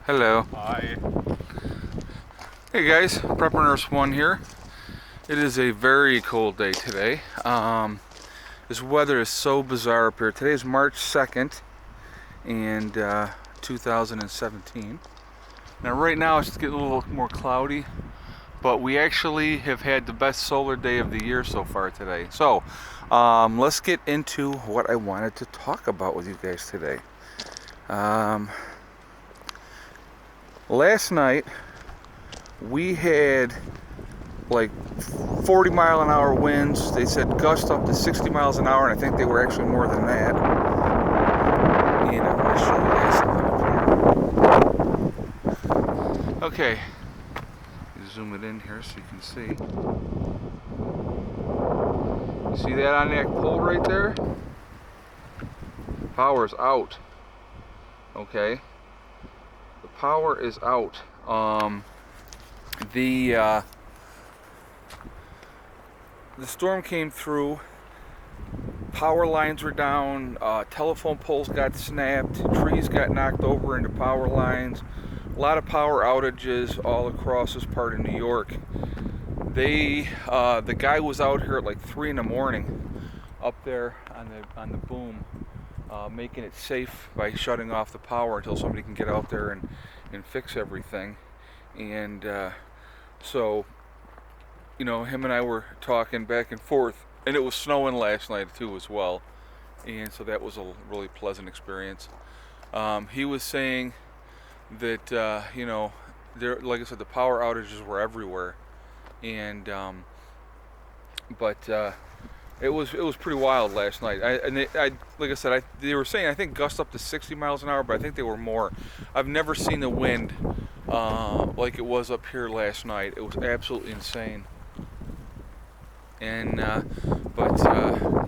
Hello. Hi. Hey guys, Prepper Nurse 1 here. It is a very cold day today. This weather is so bizarre up here. Today is March 2nd and 2017. Now right now it's getting a little more cloudy, but we actually have had the best solar day of the year so far today. So let's get into what I wanted to talk about with you guys today. Last night we had like 40-mile-an-hour winds. They said gust up to 60 miles an hour, and I think they were actually more than that. And I'm going to show you guys something up here. Okay, zoom it in here so you can see. You see that on that pole right there? Power's out. Okay, the power is out. The storm came through, power lines were down, telephone poles got snapped, trees got knocked over into power lines, a lot of power outages all across this part of New York. The guy was out here at like 3 in the morning up there on the boom, making it safe by shutting off the power until somebody can get out there and fix everything. And so him and I were talking back and forth, and it was snowing last night too as well, and so that was a really pleasant experience. He was saying that there, like I said, the power outages were everywhere, and but it was pretty wild last night. Like I said, they were saying I think gusts up to 60 miles an hour, but I think they were more. I've never seen the wind like it was up here last night. It was absolutely insane. And yeah,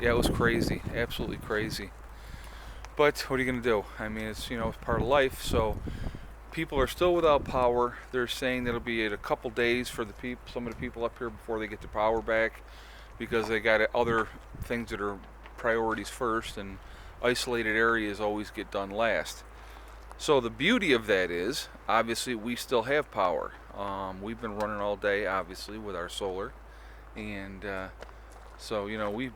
it was crazy, absolutely crazy. But what are you gonna do? I mean, it's it's part of life. So people are still without power. They're saying that it'll be a couple days for some of the people up here before they get the power back, because they got other things that are priorities first, and isolated areas always get done last. So the beauty of that is, obviously, we still have power. We've been running all day, obviously, with our solar, and so we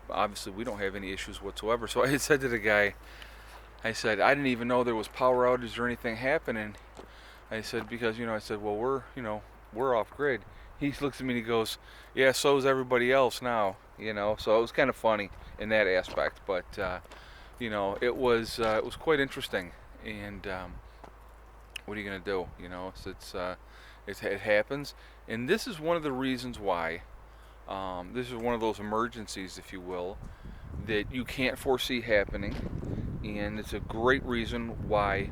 don't have any issues whatsoever. So I had said to the guy, I said I didn't even know there was power outages or anything happening. I said, because I said, well, we're off grid. He looks at me and he goes, yeah, so is everybody else now. So it was kind of funny in that aspect, but it was quite interesting. And what are you gonna do? It happens, and this is one of the reasons why. This is one of those emergencies, if you will, that you can't foresee happening, and it's a great reason why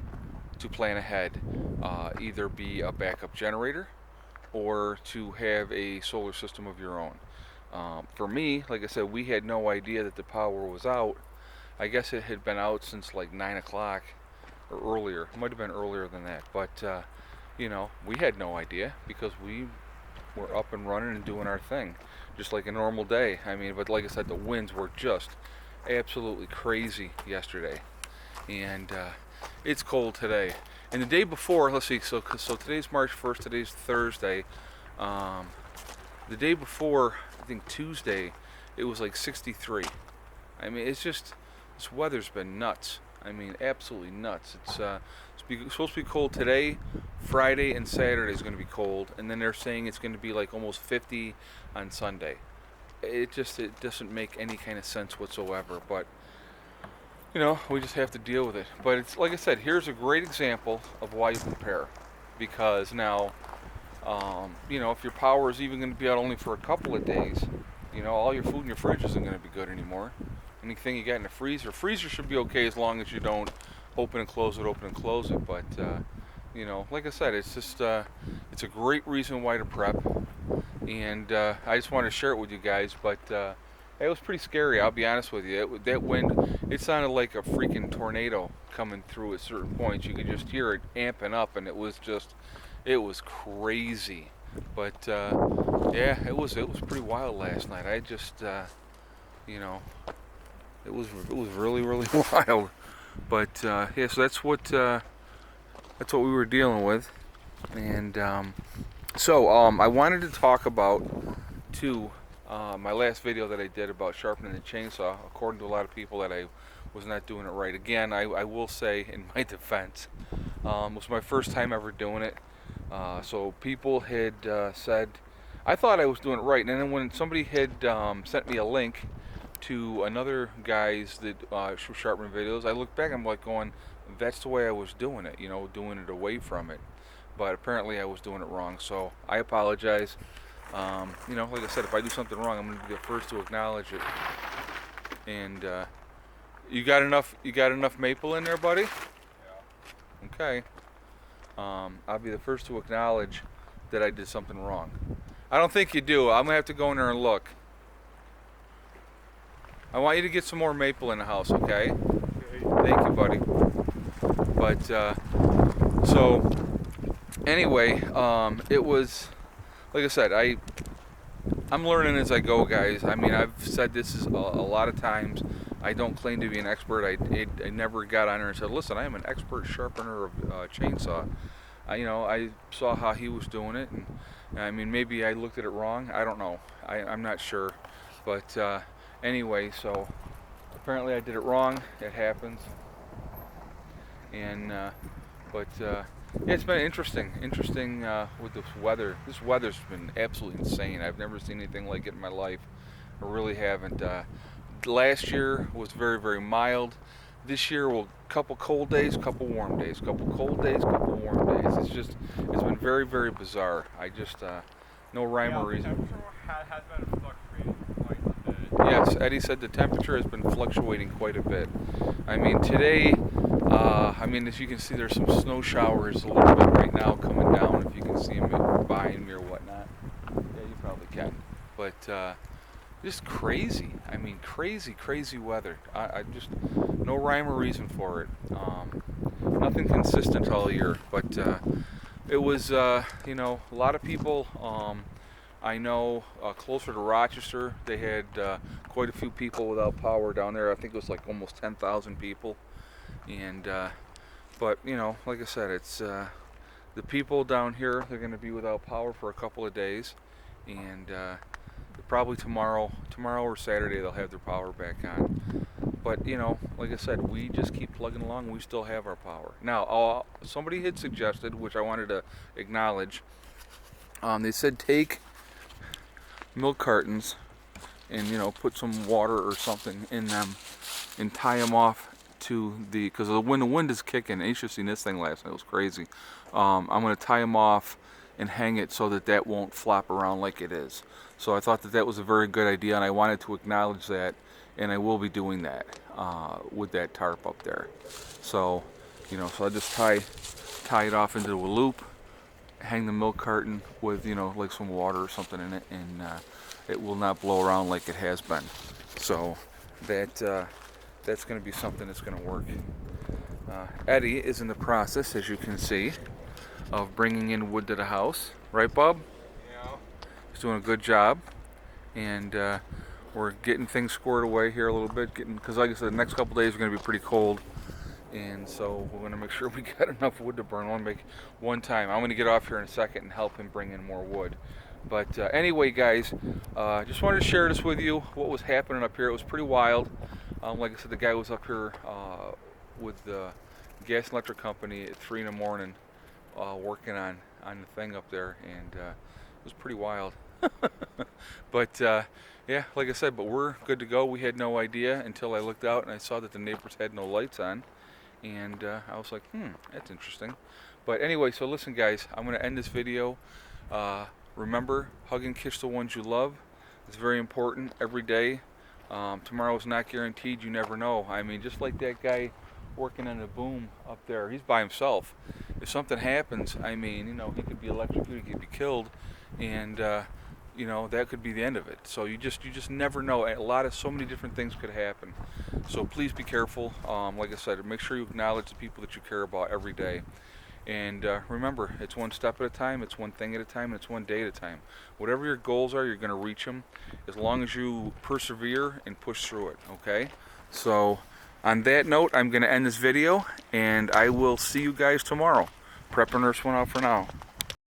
to plan ahead. Either be a backup generator or to have a solar system of your own. For me, like I said, we had no idea that the power was out. I guess it had been out since like 9 o'clock or earlier. It might have been earlier than that, but we had no idea because we were up and running and doing our thing, just like a normal day. I mean, but like I said, the winds were just absolutely crazy yesterday, and it's cold today. And the day before, let's see, so today's March 1st, today's Thursday. The day before, I think Tuesday, it was like 63. I mean, it's just, this weather's been nuts. I mean, absolutely nuts. It's supposed to be cold today. Friday and Saturday is going to be cold, and then they're saying it's going to be like almost 50 on Sunday. It doesn't make any kind of sense whatsoever. But we just have to deal with it. But it's like I said, here's a great example of why you prepare, because now, if your power is even going to be out only for a couple of days, all your food in your fridge isn't going to be good anymore. Anything you got in the freezer should be okay as long as you don't open and close it. But like I said, it's just it's a great reason why to prep, and I just wanted to share it with you guys. But it was pretty scary, I'll be honest with you. That wind, it sounded like a freaking tornado coming through at certain points. You could just hear it amping up, and it was crazy. But yeah, it was pretty wild last night. I just it was really, really wild. But yeah, so that's what that's what we were dealing with. And so I wanted to talk about too my last video that I did about sharpening the chainsaw. According to a lot of people, that I was not doing it right. Again, I will say in my defense, it was my first time ever doing it. So people had said I thought I was doing it right, and then when somebody had sent me a link to another guy's that sharpening videos, I looked back and I'm like going, that's the way I was doing it, you know, doing it away from it. But apparently I was doing it wrong, so I apologize. You know, like I said, if I do something wrong, I'm going to be the first to acknowledge it. And you got enough maple in there, buddy? Yeah. Okay. I'll be the first to acknowledge that I did something wrong. I don't think you do. I'm gonna have to go in there and look. I want you to get some more maple in the house, okay? Thank you, buddy. But so anyway, it was, like I said, I'm learning as I go, guys. I mean, I've said this is a lot of times. I don't claim to be an expert. I never got on there and said, listen, I am an expert sharpener of chainsaw. You know, I saw how he was doing it, and I mean, maybe I looked at it wrong. I don't know. I'm not sure. But anyway, so apparently I did it wrong. It happens. And but yeah, it's been interesting with this weather. This weather's been absolutely insane. I've never seen anything like it in my life. I really haven't. Last year was very, very mild. This year, well, couple cold days, couple warm days, couple cold days, couple warm days. It's been very, very bizarre. I just, no rhyme or reason. The temperature has been fluctuating quite a bit. Yes, Eddie said the temperature has been fluctuating quite a bit. I mean, today, I mean, as you can see, there's some snow showers a little bit right now coming down, if you can see them behind me or whatnot. Yeah, you probably can. But, just crazy. I mean, crazy weather. I just, no rhyme or reason for it. Nothing consistent all year, but it was, you know, a lot of people. I know closer to Rochester, they had quite a few people without power down there. I think it was like almost 10,000 people. And but you know, like I said, it's the people down here. They're going to be without power for a couple of days, and probably tomorrow or Saturday they'll have their power back on. But you know, like I said, we just keep plugging along. We still have our power. Now, somebody had suggested, which I wanted to acknowledge. They said take milk cartons and, you know, put some water or something in them and tie them off to the, because when the wind is kicking, and you should have seen this thing last night. It was crazy. I'm going to tie them off and hang it so that won't flop around like it is. So I thought that was a very good idea, and I wanted to acknowledge that, and I will be doing that with that tarp up there. So, you know, so I just tie it off into a loop, hang the milk carton with, you know, like some water or something in it, and it will not blow around like it has been. So that's going to be something that's going to work. Eddie is in the process, as you can see, of bringing in wood to the house. Right, Bob? Yeah. He's doing a good job, and we're getting things squared away here a little bit, because like I said, the next couple days are going to be pretty cold, and so we're going to make sure we got enough wood to burn. I want to make one time. I'm going to get off here in a second and help him bring in more wood. But anyway, guys, just wanted to share this with you, what was happening up here. It was pretty wild. Like I said, the guy was up here with the gas and electric company at 3 in the morning working on the thing up there, and it was pretty wild. But yeah, like I said, but we're good to go. We had no idea until I looked out and I saw that the neighbors had no lights on, and I was like, that's interesting. But anyway, so listen, guys, I'm going to end this video. Remember, hug and kiss the ones you love. It's very important every day. Tomorrow's not guaranteed. You never know. I mean, just like that guy working on the boom up there, he's by himself. If something happens, I mean, you know, he could be electrocuted, he could be killed, and you know, that could be the end of it. So you just never know. So many different things could happen. So please be careful. Like I said, make sure you acknowledge the people that you care about every day. And remember, it's one step at a time, it's one thing at a time, and it's one day at a time. Whatever your goals are, you're going to reach them as long as you persevere and push through it, okay? So on that note, I'm going to end this video, and I will see you guys tomorrow. prepper nurse went out for now.